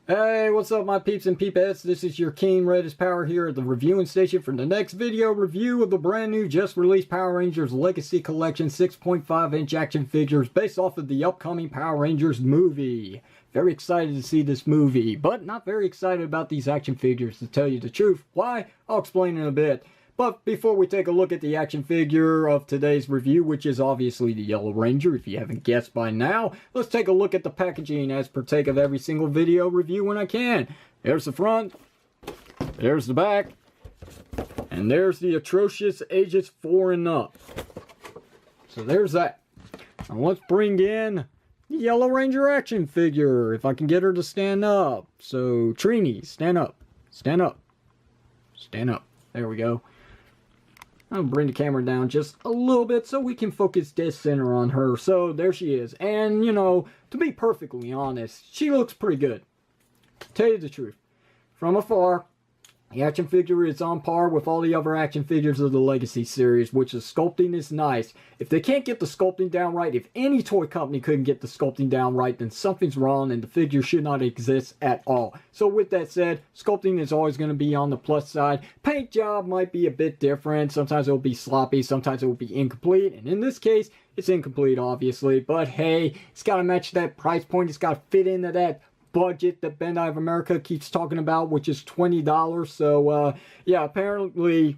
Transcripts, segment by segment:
Hey, what's up my peeps and peepettes? This is your King Red is Power here at the reviewing station for the next video review of the brand new just released Power Rangers Legacy Collection 6.5-inch action figures based off of the upcoming Power Rangers movie. Very excited to see this movie, but not very excited about these action figures to tell you the truth. Why? I'll explain in a bit. But before we take a look at the action figure of today's review, which is obviously the Yellow Ranger, if you haven't guessed by now, let's take a look at the packaging as partake of every single video review when I can. There's the front, there's the back, and there's the atrocious ages 4 and up. So there's that. Now let's bring in the Yellow Ranger action figure, if I can get her to stand up. So Trini, stand up, stand up, stand up. There we go. I'll bring the camera down just a little bit so we can focus dead center on her. So there she is. And, you know, to be perfectly honest, she looks pretty good. Tell you the truth. From afar, the action figure is on par with all the other action figures of the Legacy series, which the sculpting is nice. If they can't get the sculpting down right, if any toy company couldn't get the sculpting down right, then something's wrong and the figure should not exist at all. So with that said, sculpting is always going to be on the plus side. Paint job might be a bit different. Sometimes it will be sloppy, sometimes it will be incomplete. And in this case, it's incomplete obviously. But hey, it's got to match that price point. It's got to fit into that budget that Bandai of America keeps talking about, which is $20. So yeah, apparently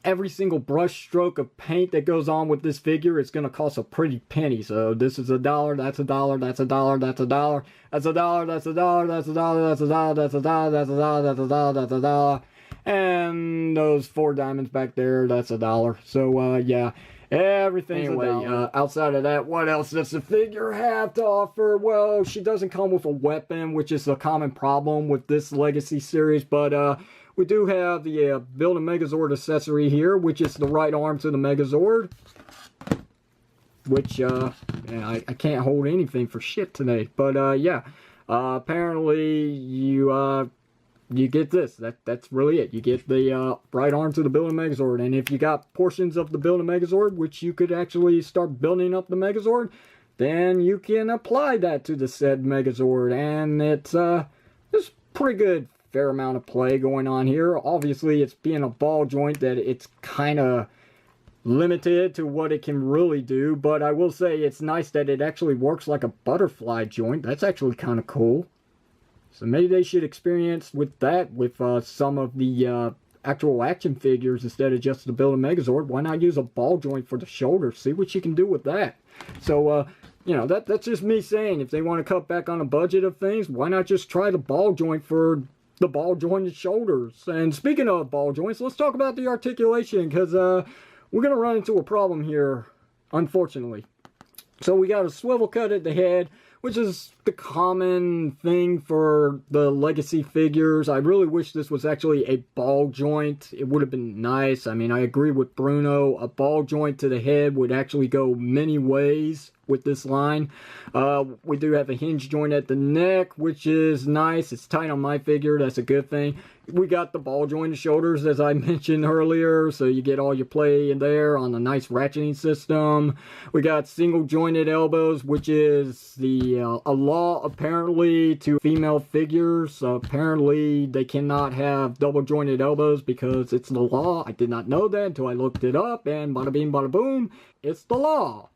every single brush stroke of paint that goes on with this figure is going to cost a pretty penny. So this is $1, that's $1, that's $1, that's $1, that's $1, that's $1, that's $1, that's $1, that's $1, that's $1, that's $1, that's $1, and those 4 diamonds back there, that's $1. So yeah, everything anyway, outside of that, what else does the figure have to offer? Well, she doesn't come with a weapon, which is a common problem with this Legacy series, but we do have the Build a Megazord accessory here, which is the right arm to the Megazord, which yeah, I can't hold anything for shit today, but yeah, apparently you get this. That's really it. You get the right arm to the Build a Megazord. And if you got portions of the Build a Megazord, which you could actually start building up the Megazord, then you can apply that to the said Megazord. And it's pretty good fair amount of play going on here. Obviously, it's being a ball joint that it's kind of limited to what it can really do. But I will say it's nice that it actually works like a butterfly joint. That's actually kind of cool. So maybe they should experience with that with some of the actual action figures instead of just the Build a Megazord. Why not use a ball joint for the shoulders? See what you can do with that. So, you know, that's just me saying, if they want to cut back on the budget of things, why not just try the ball joint for the ball jointed shoulders? And speaking of ball joints, let's talk about the articulation, because we're going to run into a problem here, unfortunately. So we got a swivel cut at the head, which is the common thing for the Legacy figures. I really wish this was actually a ball joint. It would have been nice. I mean, I agree with Bruno. A ball joint to the head would actually go many ways with this line. We do have a hinge joint at the neck, which is nice. It's tight on my figure. That's a good thing. We got the ball jointed shoulders, as I mentioned earlier, so you get all your play in there on a nice ratcheting system. We got single jointed elbows, which is the a law apparently to female figures. Apparently they cannot have double jointed elbows because it's the law. I did not know that until I looked it up, and bada bing bada boom, it's the law.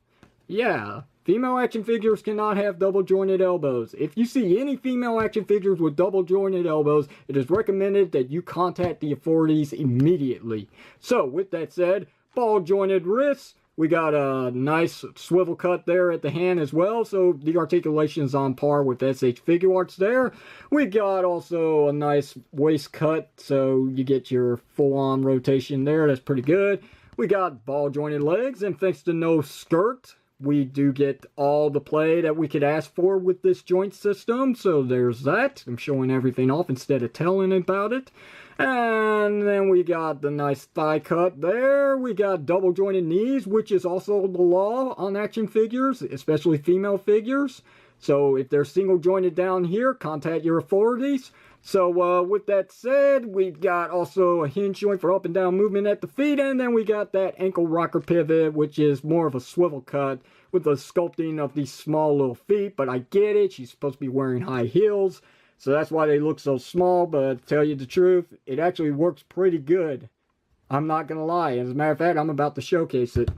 Yeah, female action figures cannot have double jointed elbows. If you see any female action figures with double jointed elbows, it is recommended that you contact the authorities immediately. So with that said, ball jointed wrists. We got a nice swivel cut there at the hand as well, so the articulation is on par with SH Figure Arts there. We got also a nice waist cut, so you get your full-on rotation there. That's pretty good. We got ball jointed legs, and thanks to no skirt, we do get all the play that we could ask for with this joint system. So there's that. I'm showing everything off instead of telling about it. And then we got the nice thigh cut there. We got double jointed knees, which is also the law on action figures, especially female figures. So if they're single jointed down here, contact your authorities. So with that said, we've got also a hinge joint for up and down movement at the feet, and then we got that ankle rocker pivot, which is more of a swivel cut with the sculpting of these small little feet. But I get it, she's supposed to be wearing high heels, So that's why they look so small, but to tell you the truth, it actually works pretty good. I'm not gonna lie. As a matter of fact, I'm about to showcase it.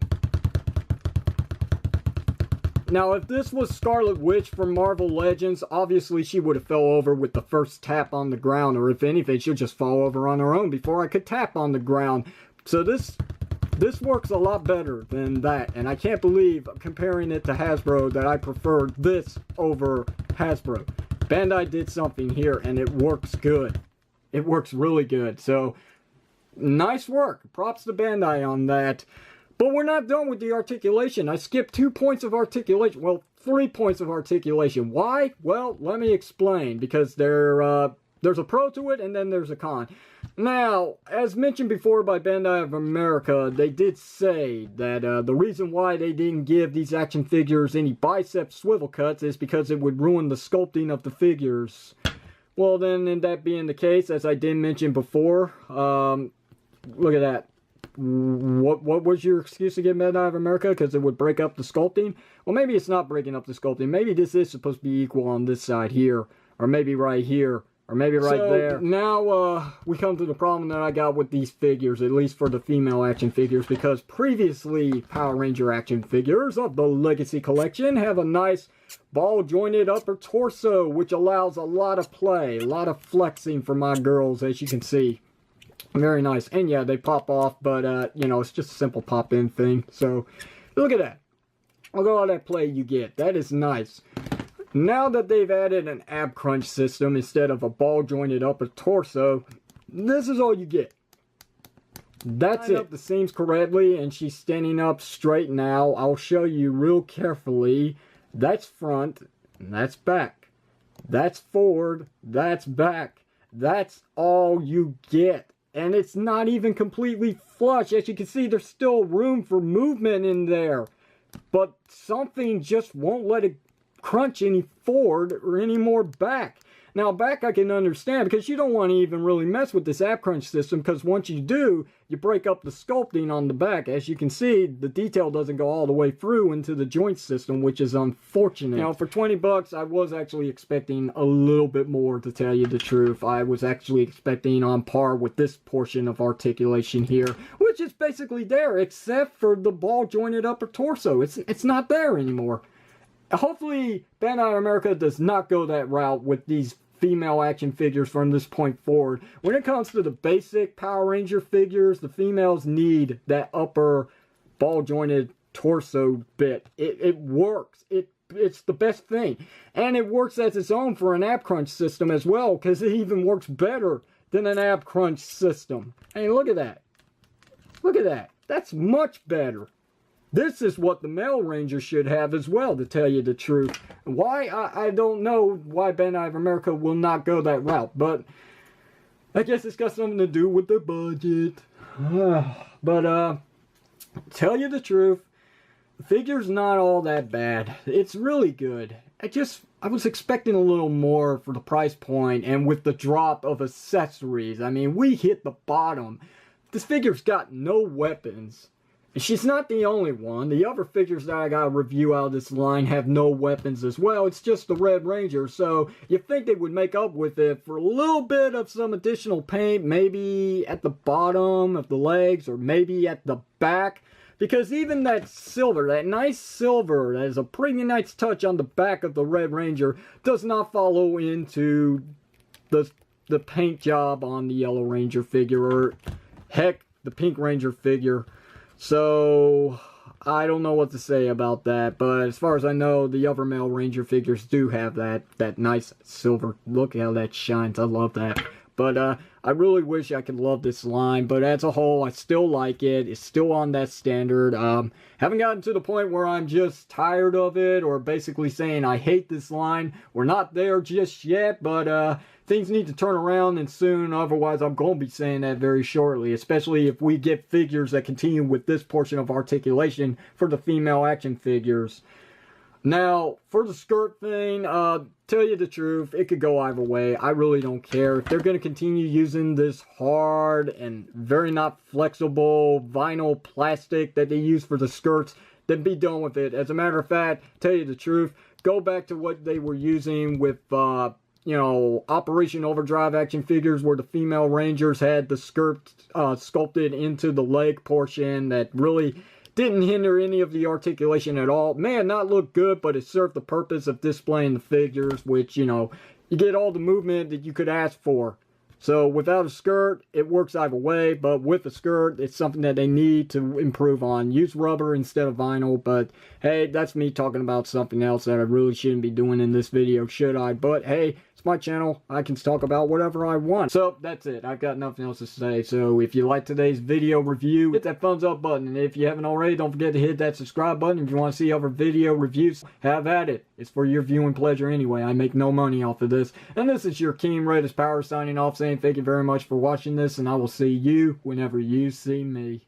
Now, if this was Scarlet Witch from Marvel Legends, obviously she would have fell over with the first tap on the ground, or if anything, she'll just fall over on her own before I could tap on the ground. So this works a lot better than that, and I can't believe, comparing it to Hasbro, that I prefer this over Hasbro. Bandai did something here, and it works good. It works really good. So, nice work. Props to Bandai on that. But we're not done with the articulation. I skipped 2 points of articulation. Well, 3 points of articulation. Why? Well, let me explain. Because there's a pro to it, and then there's a con. Now, as mentioned before by Bandai of America, they did say that the reason why they didn't give these action figures any bicep swivel cuts is because it would ruin the sculpting of the figures. Well, then, in that being the case, as I did mention before, look at that. What was your excuse again, Bandai of America? Because it would break up the sculpting? Well, maybe it's not breaking up the sculpting. Maybe this is supposed to be equal on this side here. Or maybe right here. Or maybe right there. Now, we come to the problem that I got with these figures, at least for the female action figures, because previously Power Ranger action figures of the Legacy Collection have a nice ball-jointed upper torso, which allows a lot of play, a lot of flexing for my girls, as you can see. Very nice. And yeah, they pop off, but, you know, it's just a simple pop-in thing. So, look at that. Look at all that play you get. That is nice. Now that they've added an ab crunch system instead of a ball-jointed upper torso, this is all you get. That's it. Up the seams correctly, and she's standing up straight now. I'll show you real carefully. That's front, and that's back. That's forward, that's back. That's all you get. And it's not even completely flush. As you can see, there's still room for movement in there. But something just won't let it crunch any forward or any more back. Now, back I can understand, because you don't want to even really mess with this ab crunch system, because once you do, you break up the sculpting on the back. As you can see, the detail doesn't go all the way through into the joint system, which is unfortunate. Now, for 20 bucks, I was actually expecting a little bit more, to tell you the truth. I was actually expecting on par with this portion of articulation here, which is basically there, except for the ball jointed upper torso. It's not there anymore. Hopefully, Bandai America does not go that route with these female action figures from this point forward. When it comes to the basic Power Ranger figures, the females need that upper ball-jointed torso bit. It works. It's the best thing. And it works as its own for an ab crunch system as well, because it even works better than an ab crunch system. Hey, look at that. Look at that. That's much better. This is what the male Ranger should have as well, to tell you the truth. Why? I don't know why Bandai of America will not go that route. But I guess it's got something to do with the budget. But, tell you the truth, the figure's not all that bad. It's really good. I was expecting a little more for the price point, and with the drop of accessories. I mean, we hit the bottom. This figure's got no weapons. She's not the only one. The other figures that I got to review out of this line have no weapons as well. It's just the Red Ranger. So you'd think they would make up with it for a little bit of some additional paint. Maybe at the bottom of the legs, or maybe at the back. Because even that silver, that nice silver, that is a pretty nice touch on the back of the Red Ranger, does not follow into the paint job on the Yellow Ranger figure. Or heck, the Pink Ranger figure. So, I don't know what to say about that, but as far as I know, the other male Ranger figures do have that nice silver. Look how that shines. I love that. But I really wish I could love this line, but as a whole, I still like it. It's still on that standard. Haven't gotten to the point where I'm just tired of it, or basically saying I hate this line. We're not there just yet, but things need to turn around and soon, otherwise I'm going to be saying that very shortly, especially if we get figures that continue with this portion of articulation for the female action figures. Now, for the skirt thing, tell you the truth, it could go either way. I really don't care. If they're going to continue using this hard and very not flexible vinyl plastic that they use for the skirts, then be done with it. As a matter of fact, tell you the truth, go back to what they were using with you know, Operation Overdrive action figures where the female Rangers had the skirt sculpted into the leg portion that really didn't hinder any of the articulation at all. May have not looked good, but it served the purpose of displaying the figures, which, you know, you get all the movement that you could ask for. So without a skirt, it works either way, but with a skirt, it's something that they need to improve on. Use rubber instead of vinyl, but hey, that's me talking about something else that I really shouldn't be doing in this video, should I? But hey, it's my channel. I can talk about whatever I want. So that's it. I've got nothing else to say. So if you like today's video review, hit that thumbs up button. And if you haven't already, don't forget to hit that subscribe button. If you want to see other video reviews, have at it. It's for your viewing pleasure anyway. I make no money off of this. And this is your King Raiders Power signing off, saying thank you very much for watching this, and I will see you whenever you see me.